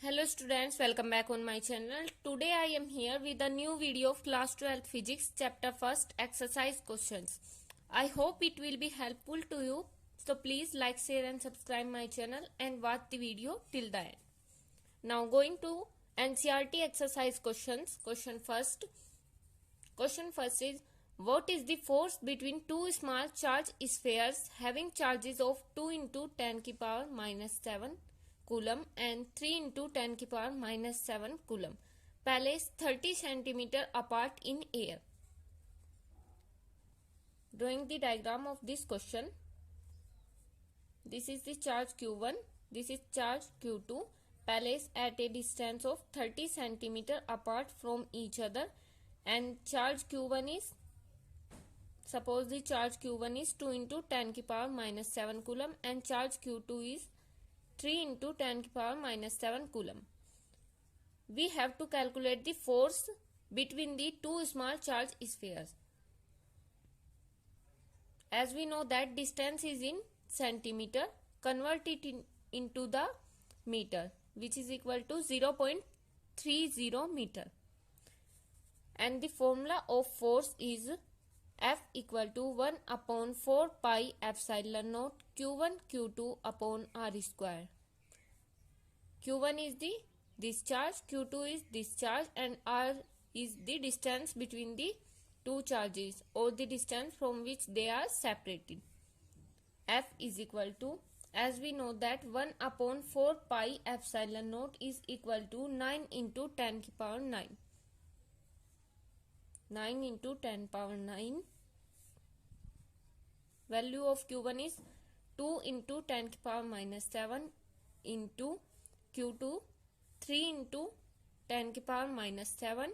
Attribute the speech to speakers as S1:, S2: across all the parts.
S1: Hello students, welcome back on my channel. Today I am here with a new video of class 12 physics chapter 1st exercise questions. I hope it will be helpful to you. So please like, share and subscribe my channel and watch the video till the end. Now going to NCERT exercise questions. Question first is, what is the force between two small charge spheres having charges of 2 into 10 की power minus 7 coulomb and 3 into 10 की power minus 7 coulomb placed 30 centimeter apart in air. Drawing the diagram of this question. This is the charge Q1, this is charge Q2, placed at a distance of 30 centimeter apart from each other, and charge Q1 is, suppose the charge Q1 is 2 into 10 की power minus 7 coulomb and charge Q2 is 3 into 10 की power minus 7 coulomb. We have to calculate the force between the two small charge spheres. As we know that distance is in centimeter, convert it into the meter, which is equal to 0.30 meter. And the formula of force is F equal to 1 upon 4 pi epsilon naught Q1 Q2 upon R square. Q1 is the discharge, Q2 is discharge, and R is the distance between the two charges or the distance from which they are separated. F is equal to, as we know that 1 upon 4 pi epsilon naught is equal to 9 into 10 की power 9. 9 into 10 power 9. Value of Q1 is 2 into 10 की power minus 7 into Q2 3 into 10 की power minus 7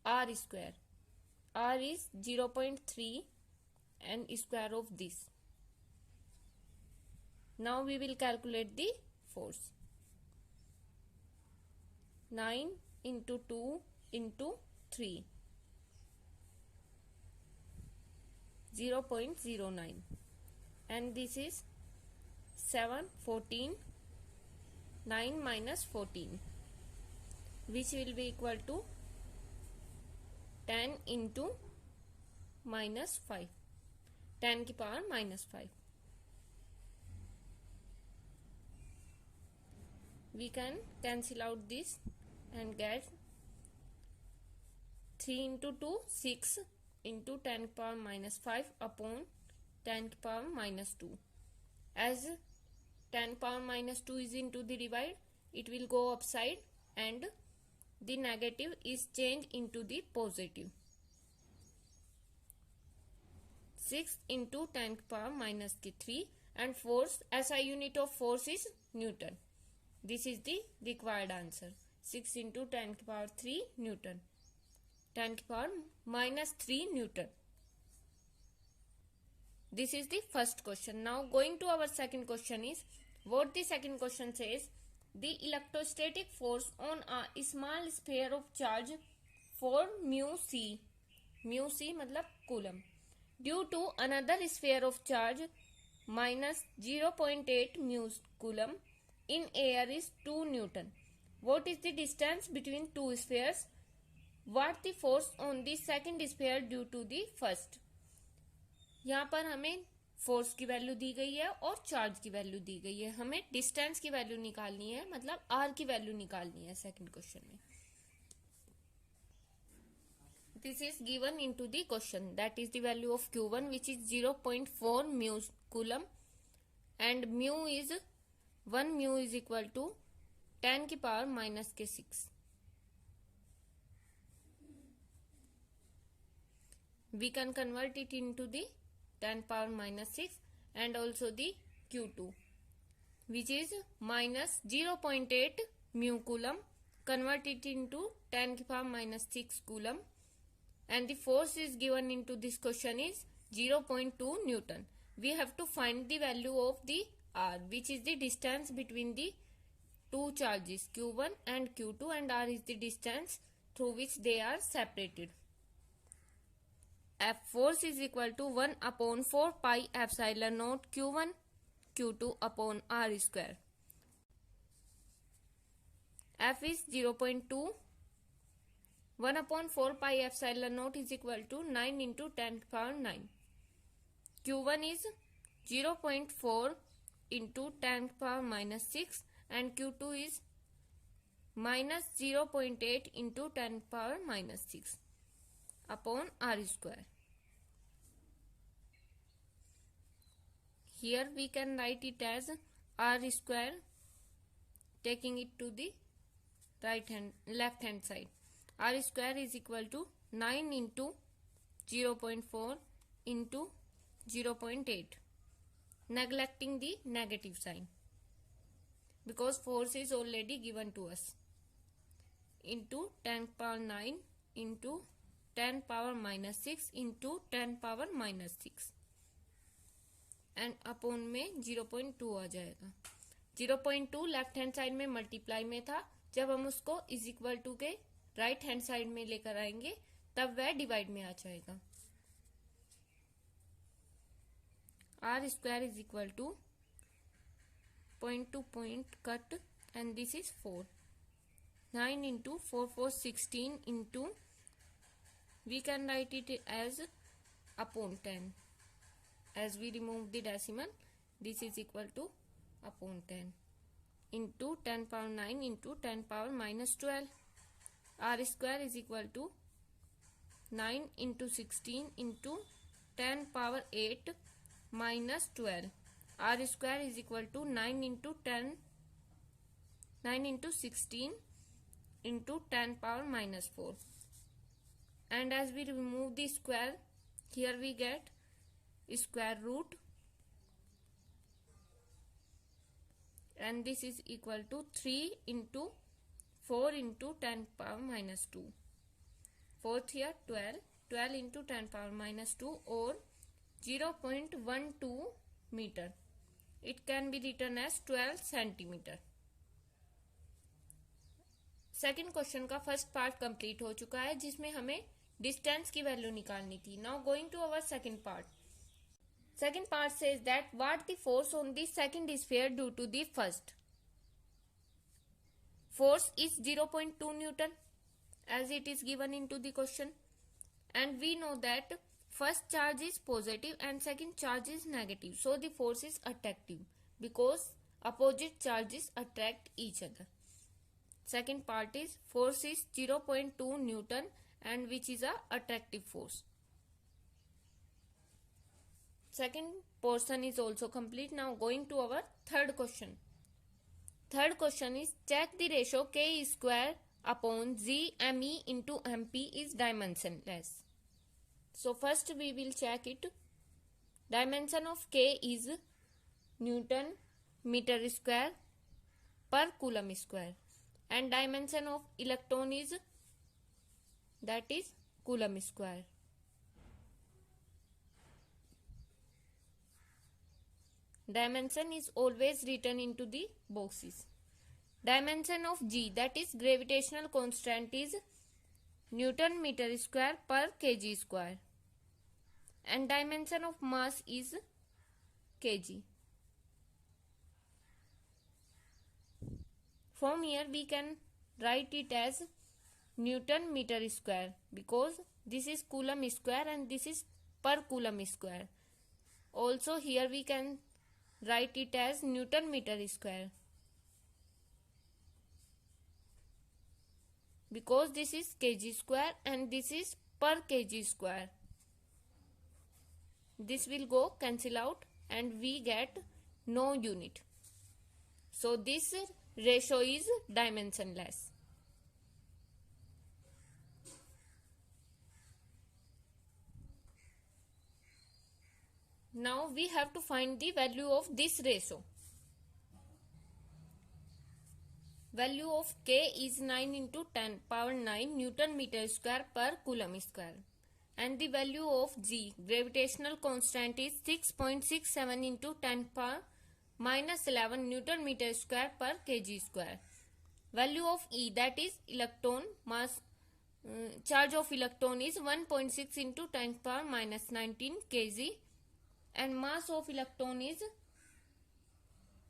S1: R square. R is 0.3 and square of this. Now we will calculate the force. 9 into 2 into 3. 0.09, and this is 7, 14, 9 minus 14, which will be equal to 10 into minus 5, 10 की power minus 5. We can cancel out this and get 3 into 2, 6 into 10 power minus 5 upon 10 power minus 2. As 10 power minus 2 is into the divide, it will go upside and the negative is changed into the positive. 6 into 10 power minus 3, and force, SI unit of force is Newton. This is the required answer. 6 into 10 power 3 Newton. 10 power minus 3 Newton. This is the first question. Now going to our second question is, what the second question says, the electrostatic force on a small sphere of charge for mu c मतलब coulomb, due to another sphere of charge minus 0.8 mu coulomb in air is 2 Newton. What is the distance between two spheres? What the force on the second sphere due to the first? यहाँ पर हमें force की value दी गई है और charge की value दी गई है. हमें डिस्टेंस की वैल्यू निकालनी है, मतलब आर की वैल्यू निकालनी है सेकंड क्वेश्चन में. This is given into the question, that is the value of Q1 which is 0.4 mu coulomb and mu is 1 mu is equal to 10 की power minus 6. We can convert it into the 10 power minus 6 and also the Q2, which is minus 0.8 mu coulomb. Convert it into 10 की power minus 6 coulomb, and the force is given into this question is 0.2 Newton. We have to find the value of the R, which is the distance between the two charges Q1 and Q2, and R is the distance through which they are separated. F force is equal to 1 upon 4 pi epsilon naught Q1 Q2 upon R square. F is 0.2. 1 upon 4 pi epsilon naught is equal to 9 into 10 power 9. Q1 is 0.4 into 10 power minus 6 and Q2 is minus 0.8 into 10 power minus 6 upon R square. Here we can write it as R square, taking it to the left hand side. R square is equal to 9 into 0.4 into 0.8, neglecting the negative sign because force is already given to us, into 10 power 9 into 10 power minus 6 into 10 power minus 6 and upon में 0.2 आ जाएगा. 0.2 left hand side में multiply में था, जब हम उसको is equal to के राइट हैंड साइड में लेकर आएंगे तब वह डिवाइड में आ जाएगा. R square is equal to point two point cut and this is 4. 9 into 4 4 16 into we can write it as upon 10. As we remove the decimal, this is equal to upon 10 into 10 power 9 into 10 power minus 12. R square is equal to 9 into 16 into 10 power 8 minus 12. R square is equal to 9 into 16 into 10 power minus 4. And as we remove the square, here we get square root, and this is equal to 3 into 4 into 10 power minus 2. 4th here 12. 12 into 10 power minus 2 or 0.12 meter. It can be written as 12 centimeter. Second question का first part complete हो चुका है जिसमें हमें distance की value निकालनी थी. Now going to our second part. Second part says that what the force on the second sphere due to the first. Force is 0.2 Newton as it is given into the question, and we know that first charge is positive and second charge is negative, so the force is attractive because opposite charges attract each other. Second part is force is 0.2 Newton and which is a attractive force. Second portion is also complete. Now going to our third question. Third question is check the ratio k square upon z me into mp is dimensionless. So first we will check it. Dimension of k is Newton meter square per coulomb square, and dimension of electron is that is coulomb square. Dimension is always written into the boxes. Dimension of g, that is gravitational constant, is Newton meter square per kg square, and dimension of mass is kg. From here we can write it as Newton meter square because this is coulomb square and this is per coulomb square. Also here we can write it as Newton meter square because this is kg square and this is per kg square. This will go cancel out and we get no unit. So this ratio is dimensionless. Now we have to find the value of this ratio. Value of k is 9 into 10 power 9 Newton meter square per coulomb square, and the value of g, gravitational constant, is 6.67 into 10 power minus 11 Newton meter square per kg square. Value of E, that is electron mass, charge of electron, is 1.6 into 10 power minus 19 kg, and mass of electron is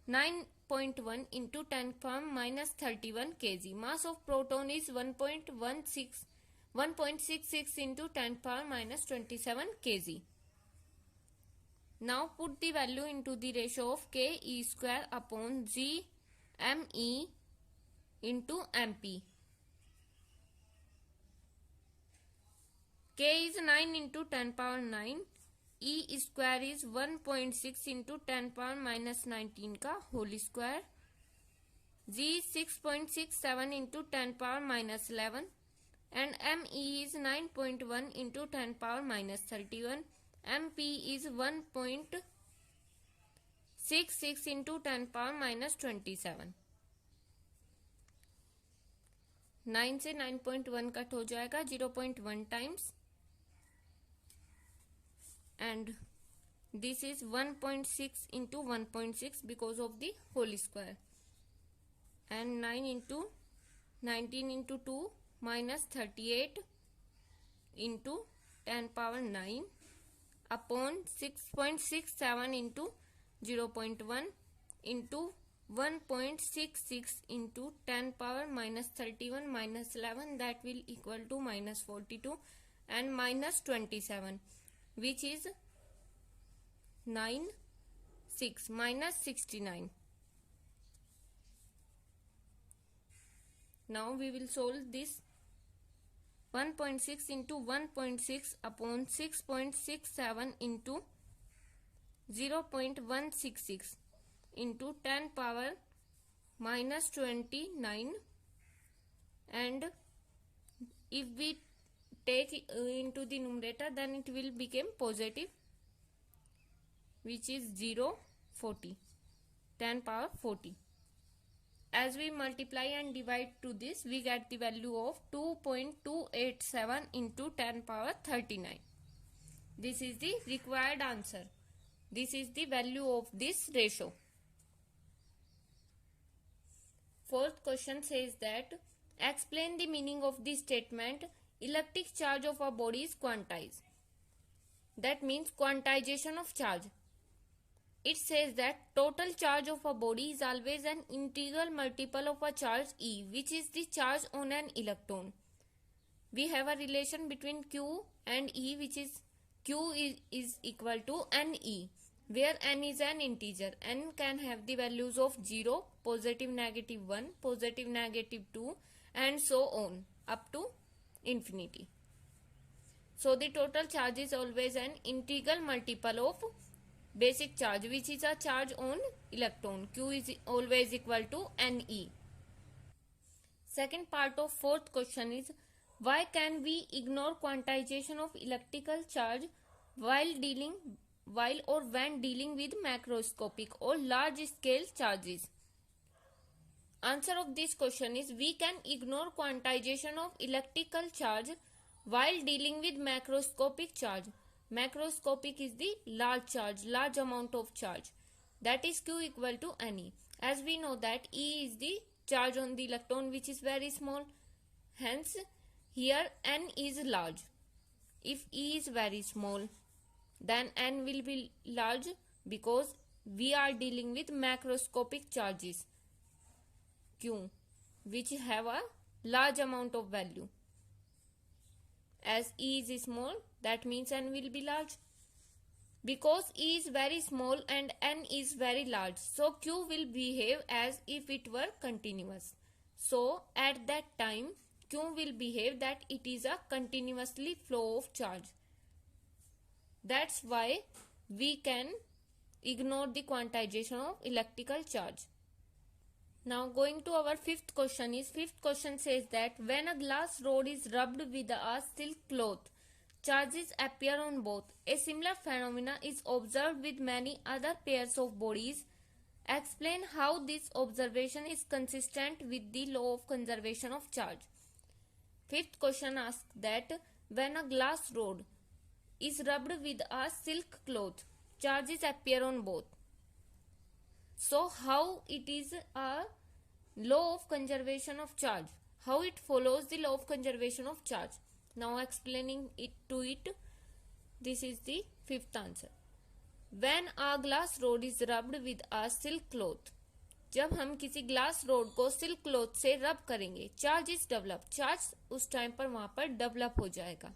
S1: 9.1 into 10 power minus 31 kg. Mass of proton is 1.66 into 10 power minus 27 kg. Now put the value into the ratio of K E square upon G M E into MP. K is 9 into 10 power 9. E square is 1.6 into 10 power minus 19 का whole square. G is 6.67 into 10 power minus 11. And ME is 9.1 into 10 power minus 31. MP is 1.66 into 10 power minus 27. 9 से 9.1 cut हो जाएगा 0.1 times. And this is 1.6 into 1.6 because of the whole square. And 9 into 19 into 2 minus 38 into 10 power 9 upon 6.67 into 0.1 into 1.66 into 10 power minus 31 minus 11, that will equal to minus 42 and minus 27, which is 6 minus 69. Now we will solve this. 1.6 into 1.6 upon 6.67 into 0.166 into 10 power minus 29, and if we take into the numerator, then it will become positive, which is 0.40, 10 power 40. As we multiply and divide to this, we get the value of 2.287 into 10 power 39. This is the required answer. This is the value of this ratio. Fourth question says that explain the meaning of the statement electric charge of a body is quantized. That means quantization of charge. It says that total charge of a body is always an integral multiple of a charge E, which is the charge on an electron. We have a relation between Q and E, which is Q is equal to NE, where N is an integer. N can have the values of 0, positive negative 1, positive negative 2, and so on up to infinity. So the total charge is always an integral multiple of basic charge, which is a charge on electron. Q is always equal to Ne. Second part of fourth question is, why can we ignore quantization of electrical charge when dealing with macroscopic or large scale charges? Answer of this question is, we can ignore quantization of electrical charge while dealing with macroscopic charge. Macroscopic is the large charge, large amount of charge. That is Q equal to Ne. As we know that E is the charge on the electron, which is very small. Hence, here N is large. If E is very small, then N will be large because we are dealing with macroscopic charges Q, which have a large amount of value. As E is small, that means N will be large. Because E is very small and N is very large, so Q will behave as if it were continuous. So at that time, Q will behave that it is a continuously flow of charge. That's why we can ignore the quantization of electrical charge. Now going to our fifth question says that when a glass rod is rubbed with a silk cloth, charges appear on both. A similar phenomena is observed with many other pairs of bodies. Explain how this observation is consistent with the law of conservation of charge. Fifth question asks that when a glass rod is rubbed with a silk cloth, charges appear on both. So how it is a law of conservation of charge? How it follows the law of conservation of charge? Now explaining it, this is the fifth answer. When a glass rod is rubbed with a silk cloth, जब हम किसी glass rod को silk cloth से रब करेंगे, charge is develop, charge उस time पर वहां पर डेवलप हो जाएगा.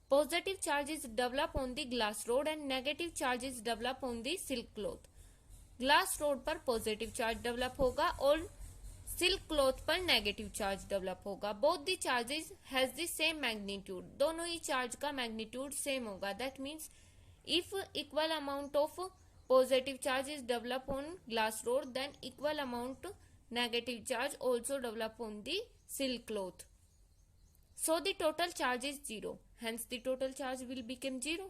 S1: Positive charge is develop on the glass rod and negative charge is develop on the silk cloth. Glass rod पर पॉजिटिव चार्ज डेवलप होगा और सिल्क क्लॉथ पर नेगेटिव चार्ज डेवलप होगा. Both the charges has the same magnitude, दोनों ही charge का magnitude same होगा. That means if equal amount of positive charge is developed on glass rod, then equal amount negative charge also develop on the silk cloth. So the total charge is 0. Hence the total charge will become 0.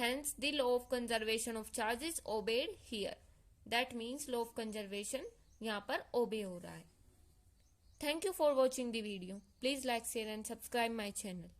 S1: Hence the law of conservation of charge is obeyed here. That means law of conservation यहाँ पर obey हो रहा है. Thank you for watching the video. Please like, share and subscribe my channel.